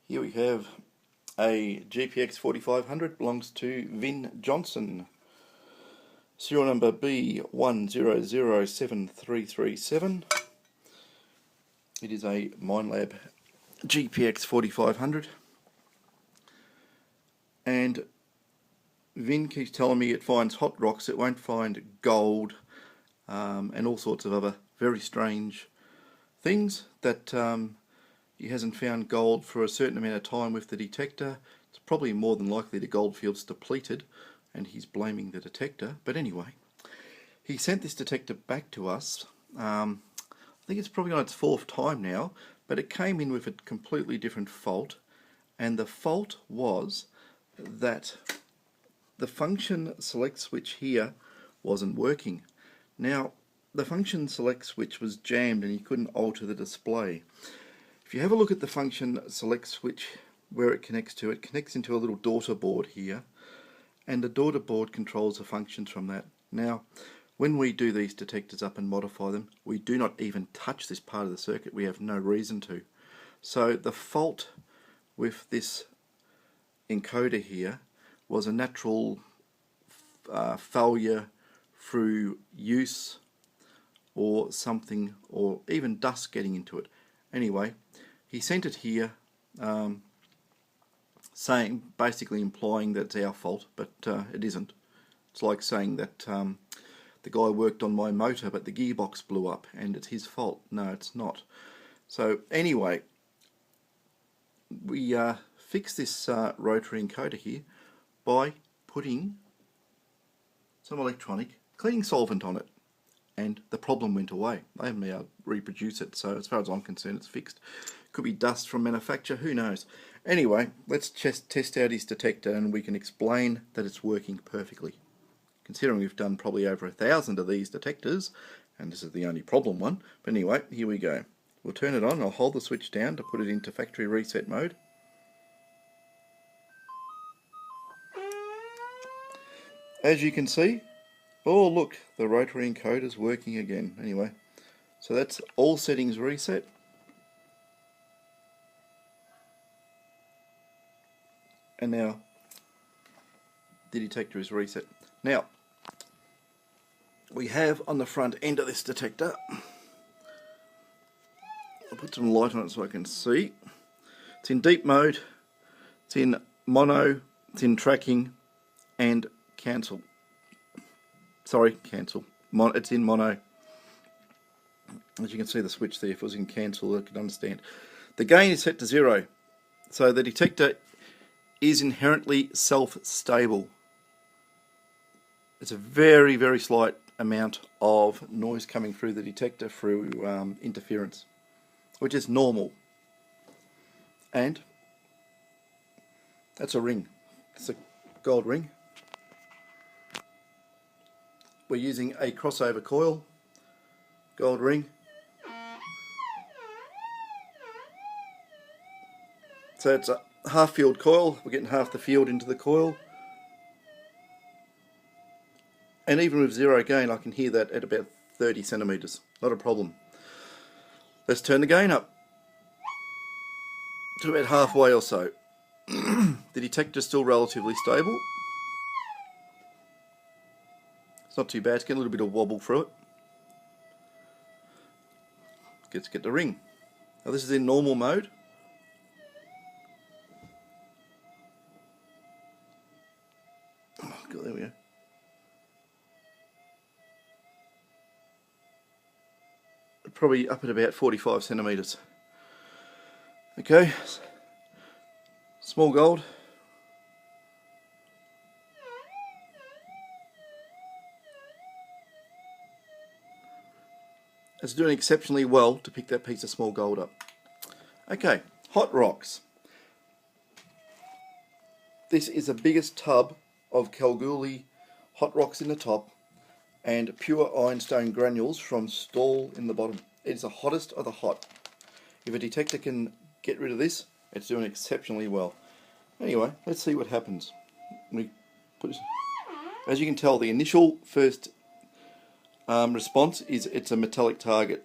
Here we have a GPX-4500, belongs to Vin Johnson. Serial number B10073337. It is a Minelab GPX-4500. And Vin keeps telling me it finds hot rocks, it won't find gold, and all sorts of other very strange things that he hasn't found gold for a certain amount of time with the detector. It's probably more than likely the goldfield's depleted and he's blaming the detector. But anyway, he sent this detector back to us. I think it's probably on its fourth time now, but it came in with a completely different fault, and the fault was that the function select switch here wasn't working. Now, the function select switch was jammed and you couldn't alter the display. If you have a look at the function select switch where it connects into a little daughter board here, and the daughter board controls the functions from that. Now, when we do these detectors up and modify them, we do not even touch this part of the circuit. We have no reason to. So the fault with this encoder here was a natural failure through use or something, or even dust getting into it. Anyway, he sent it here basically implying that it's our fault, but it isn't. It's like saying that the guy worked on my motor but the gearbox blew up and it's his fault. No, it's not. So anyway, we fixed this rotary encoder here by putting some electronic cleaning solvent on it, and the problem went away. I haven't been able to reproduce it, so as far as I'm concerned it's fixed. Could be dust from manufacture, who knows. Anyway, let's just test out his detector and we can explain that it's working perfectly. Considering we've done probably over 1,000 of these detectors, and this is the only problem one. But anyway, here we go. We'll turn it on. I'll hold the switch down to put it into factory reset mode. As you can see, oh look, the rotary encoder is working again. Anyway, so that's all settings reset. And now the detector is reset. Now, we have on the front end of this detector, I'll put some light on it so I can see. It's in deep mode, it's in mono, it's in tracking, and cancel. Sorry, cancel. It's in mono. As you can see the switch there, if it was in cancel I could understand. The gain is set to 0, so the detector is inherently self-stable. It's a very, very slight amount of noise coming through the detector through interference, which is normal. And that's a ring. It's a gold ring. We're using a crossover coil, gold ring. So it's a half field coil. We're getting half the field into the coil. And even with zero gain, I can hear that at about 30 centimeters. Not a problem. Let's turn the gain up to about halfway or so. The detector is still relatively stable. It's not too bad. It's getting a little bit of wobble through it. Let's get the ring. Now this is in normal mode. Oh God, there we go. Probably up at about 45 centimeters. Okay, small gold. It's doing exceptionally well to pick that piece of small gold up. Okay, hot rocks. This is the biggest tub of Kalgoorlie hot rocks in the top and pure ironstone granules from Stall in the bottom. It's the hottest of the hot. If a detector can get rid of this, it's doing exceptionally well. Anyway, let's see what happens. As you can tell, the initial first response is it's a metallic target.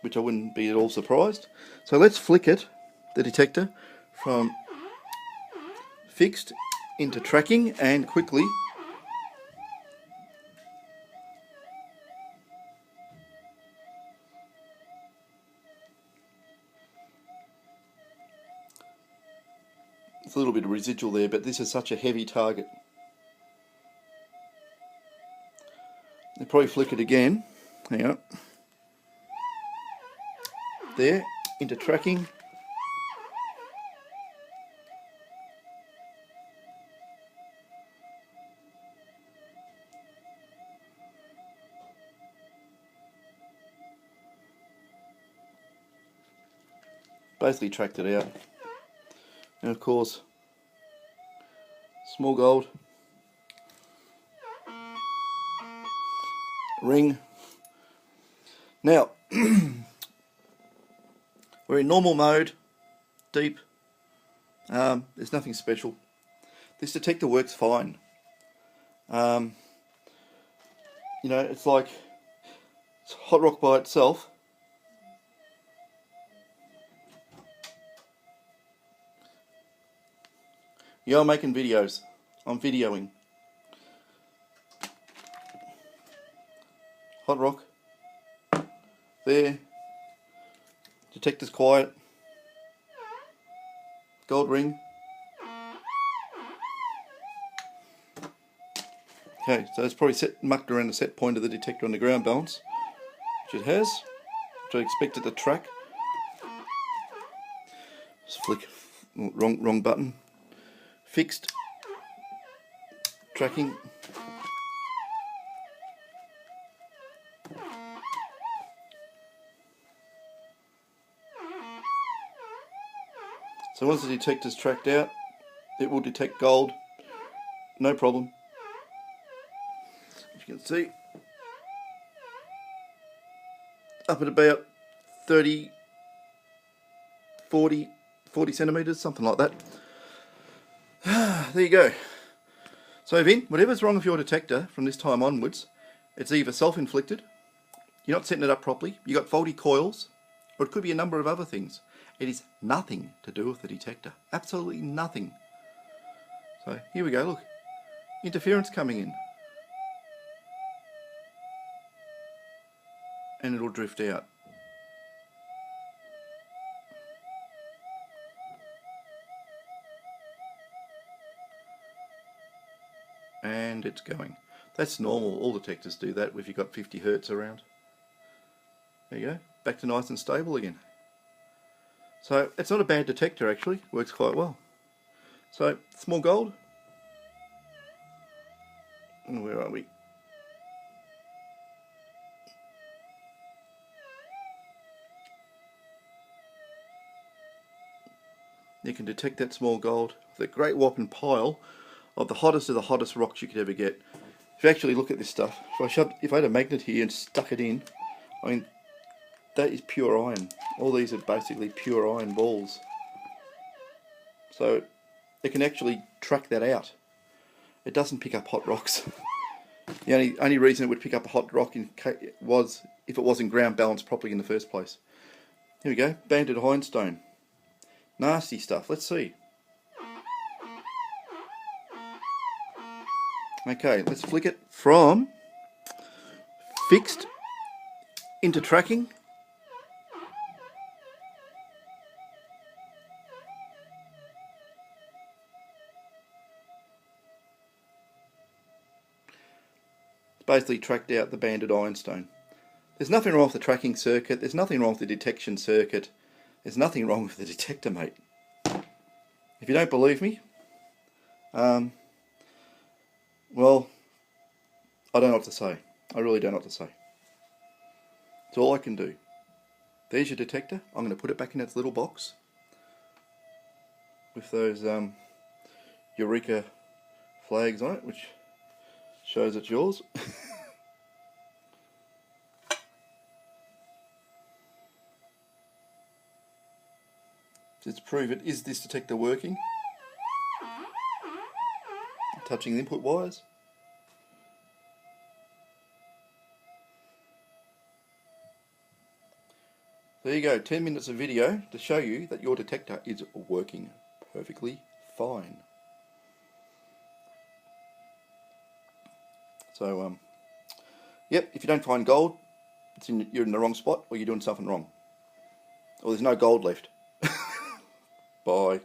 which I wouldn't be at all surprised. So let's flick it the detector from fixed into tracking, and quickly there's a little bit of residual there, but this is such a heavy target. They probably flick it again. Hang on. There, into tracking. Basically tracked it out. And of course, small gold, ring. Now, we're in normal mode, deep. There's nothing special. This detector works fine. You know, it's like it's hot rock by itself. Yeah, I'm making videos. I'm videoing. Hot rock. There. Detector's quiet. Gold ring. Okay, so it's probably mucked around the set point of the detector on the ground balance, which it has, which I expect it to track. Just flick, wrong button. Fixed, tracking. So once the detector's tracked out, it will detect gold, no problem. As you can see, up at about 30, 40 centimetres, something like that. There you go. So Vin, whatever's wrong with your detector from this time onwards, it's either self-inflicted, you're not setting it up properly, you got faulty coils, or it could be a number of other things. It is nothing to do with the detector. Absolutely nothing. So here we go, look. Interference coming in. And it'll drift out. And it's going. That's normal. All detectors do that if you've got 50 Hertz around. There you go. Back to nice and stable again. So it's not a bad detector actually. Works quite well. So small gold. And where are we? You can detect that small gold with a great whopping pile of the hottest rocks you could ever get. If you actually look at this stuff, if I had a magnet here and stuck it in, I mean, that is pure iron. All these are basically pure iron balls. So it can actually track that out. It doesn't pick up hot rocks. The only reason it would pick up a hot rock was if it wasn't ground balanced properly in the first place. Here we go, banded hindstone. Nasty stuff. Let's see. Okay, let's flick it from fixed into tracking. It's basically tracked out the banded ironstone. There's nothing wrong with the tracking circuit. There's nothing wrong with the detection circuit. There's nothing wrong with the detector, mate. If you don't believe me, well, I don't know what to say. I really don't know what to say. It's all I can do. There's your detector. I'm going to put it back in its little box with those Eureka flags on it, which shows it's yours. Let's prove it. Is this detector working? Touching the input wires. There you go, 10 minutes of video to show you that your detector is working perfectly fine. So, yep, if you don't find gold, you're in the wrong spot or you're doing something wrong. Or there's no gold left. Bye.